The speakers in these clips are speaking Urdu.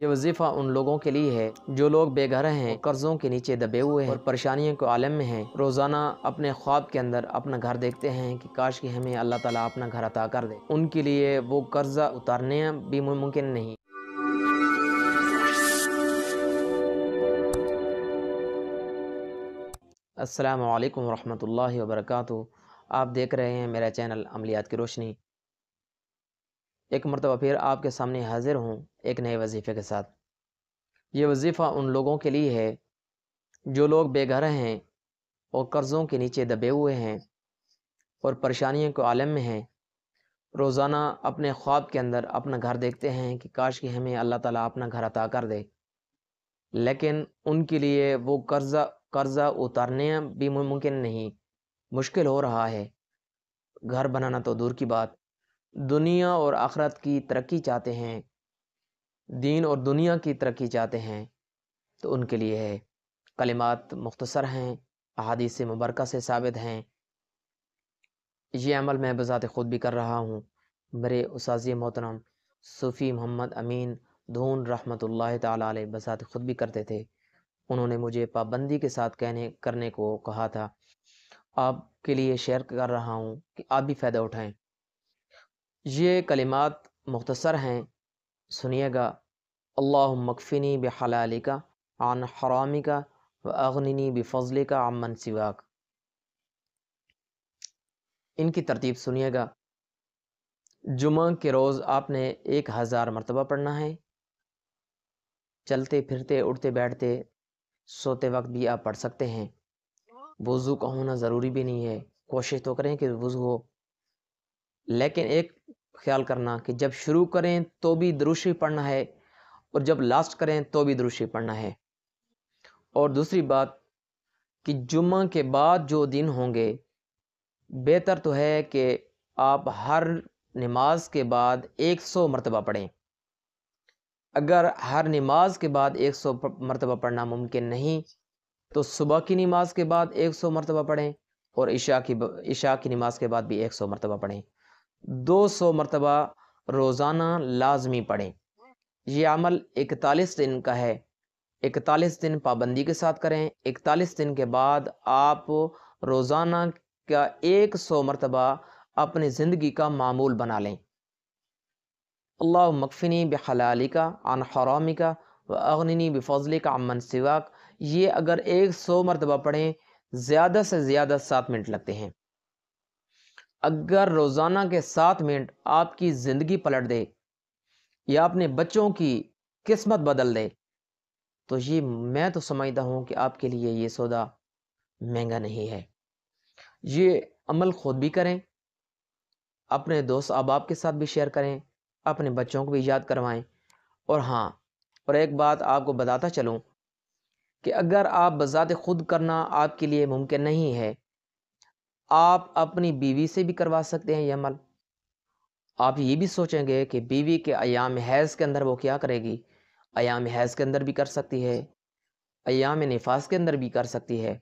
یہ وظیفہ ان لوگوں کے لیے ہے جو لوگ بے گھر ہیں، قرضوں کے نیچے دبے ہوئے ہیں اور پریشانیوں کے عالم میں ہیں۔ روزانہ اپنے خواب کے اندر اپنا گھر دیکھتے ہیں کہ کاش کہ ہمیں اللہ تعالیٰ اپنا گھر عطا کر دے۔ ان کے لیے وہ قرضہ اتارنے بھی ممکن نہیں۔ السلام علیکم ورحمۃ اللہ وبرکاتہ۔ آپ دیکھ رہے ہیں میرا چینل عملیات کی روشنی۔ ایک مرتبہ پھر آپ کے سامنے حاضر ہوں ایک نئے وظیفے کے ساتھ۔ یہ وظیفہ ان لوگوں کے لیے ہے جو لوگ بے گھر ہیں اور قرضوں کے نیچے دبے ہوئے ہیں اور پریشانیوں کے عالم میں ہیں۔ روزانہ اپنے خواب کے اندر اپنا گھر دیکھتے ہیں کہ کاش کہ ہمیں اللہ تعالیٰ اپنا گھر عطا کر دے، لیکن ان کے لیے وہ قرضہ اتارنے بھی ممکن نہیں، مشکل ہو رہا ہے۔ گھر بنانا تو دور کی بات، دنیا اور آخرت کی ترقی چاہتے ہیں، دین اور دنیا کی ترقی چاہتے ہیں، تو ان کے لیے ہے۔ کلمات مختصر ہیں، احادیث مبارکہ سے ثابت ہیں۔ یہ عمل میں بذات خود بھی کر رہا ہوں۔ میرے اساتذہ محترم صوفی محمد امین دھون رحمۃ اللہ تعالیٰ علیہ بذات خود بھی کرتے تھے۔ انہوں نے مجھے پابندی کے ساتھ کرنے کو کہا تھا۔ آپ کے لیے شیئر کر رہا ہوں کہ آپ بھی فائدہ اٹھائیں۔ یہ کلمات مختصر ہیں، سنیے گا۔ اللہم اکفنی بحلالک عن حرامک واغننی بفضلک عمن سواک۔ ان کی ترتیب سنیے گا۔ جمعہ کے روز آپ نے 1000 مرتبہ پڑھنا ہے۔ چلتے پھرتے اٹھتے بیٹھتے سوتے وقت بھی آپ پڑھ سکتے ہیں۔ وضو کا ہونا ضروری بھی نہیں ہے، کوشش تو کریں کہ وضو ہو، لیکن ایک خیال کرنا کہ جب شروع کریں تو بھی درود شریف پڑھنا ہے اور جب لاسٹ کریں تو بھی درود شریف پڑھنا ہے۔ اور دوسری بات کہ جمعہ کے بعد جو دن ہوں گے، بہتر تو ہے کہ آپ ہر نماز کے بعد 100 مرتبہ پڑھیں۔ اگر ہر نماز کے بعد 100 مرتبہ پڑھنا ممکن نہیں تو صبح کی نماز کے بعد 100 مرتبہ پڑھیں اور عشاء کی نماز کے بعد بھی 100 مرتبہ پڑھیں۔ 200 مرتبہ روزانہ لازمی پڑھیں۔ یہ عمل 41 دن کا ہے۔ 41 دن پابندی کے ساتھ کریں۔ 41 دن کے بعد آپ روزانہ کا 100 مرتبہ اپنی زندگی کا معمول بنا لیں۔ اللہم اکفنی بحلالک عن حرامک واغننی بفضلک عمن سواک۔ یہ اگر 100 مرتبہ پڑھیں، زیادہ سے زیادہ 7 منٹ لگتے ہیں۔ اگر روزانہ کے 7 منٹ آپ کی زندگی پلٹ دے یا اپنے بچوں کی قسمت بدل دے تو یہ میں تو سمجھتا ہوں کہ آپ کے لیے یہ سودا مہنگا نہیں ہے۔ یہ عمل خود بھی کریں، اپنے دوست احباب کے ساتھ بھی شیئر کریں، اپنے بچوں کو بھی یاد کروائیں۔ اور ہاں، اور ایک بات آپ کو بتاتا چلوں کہ اگر آپ بذات خود کرنا آپ کے لیے ممکن نہیں ہے، آپ اپنی بیوی سے بھی کروا سکتے ہیں یہ عمل۔ آپ یہ بھی سوچیں گے کہ بیوی کے ایام حیض کے اندر وہ کیا کرے گی؟ ایام حیض کے اندر بھی کر سکتی ہے، ایام نفاس کے اندر بھی کر سکتی ہے۔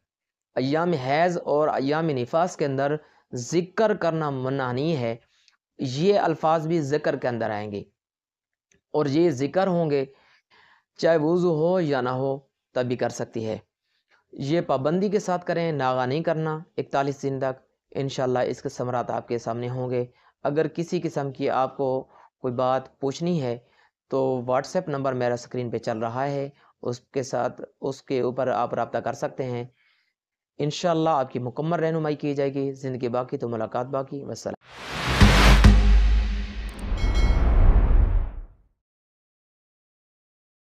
ایام حیض اور ایام نفاس کے اندر ذکر کرنا منع نہیں ہے، یہ الفاظ بھی ذکر کے اندر آئیں گے اور یہ ذکر ہوں گے، چاہے وضو ہو یا نہ ہو تب بھی کر سکتی ہے۔ یہ پابندی کے ساتھ کریں، ناغہ نہیں کرنا 41 دن تک۔ انشاءاللہ اس کے ثمرات آپ کے سامنے ہوں گے۔ اگر کسی قسم کی آپ کو کوئی بات پوچھنی ہے تو واٹس ایپ نمبر میرا اسکرین پہ چل رہا ہے، اس کے اوپر آپ رابطہ کر سکتے ہیں۔ انشاءاللہ آپ کی مکمل رہنمائی کی جائے گی۔ زندگی باقی تو ملاقات باقی۔ والسلام۔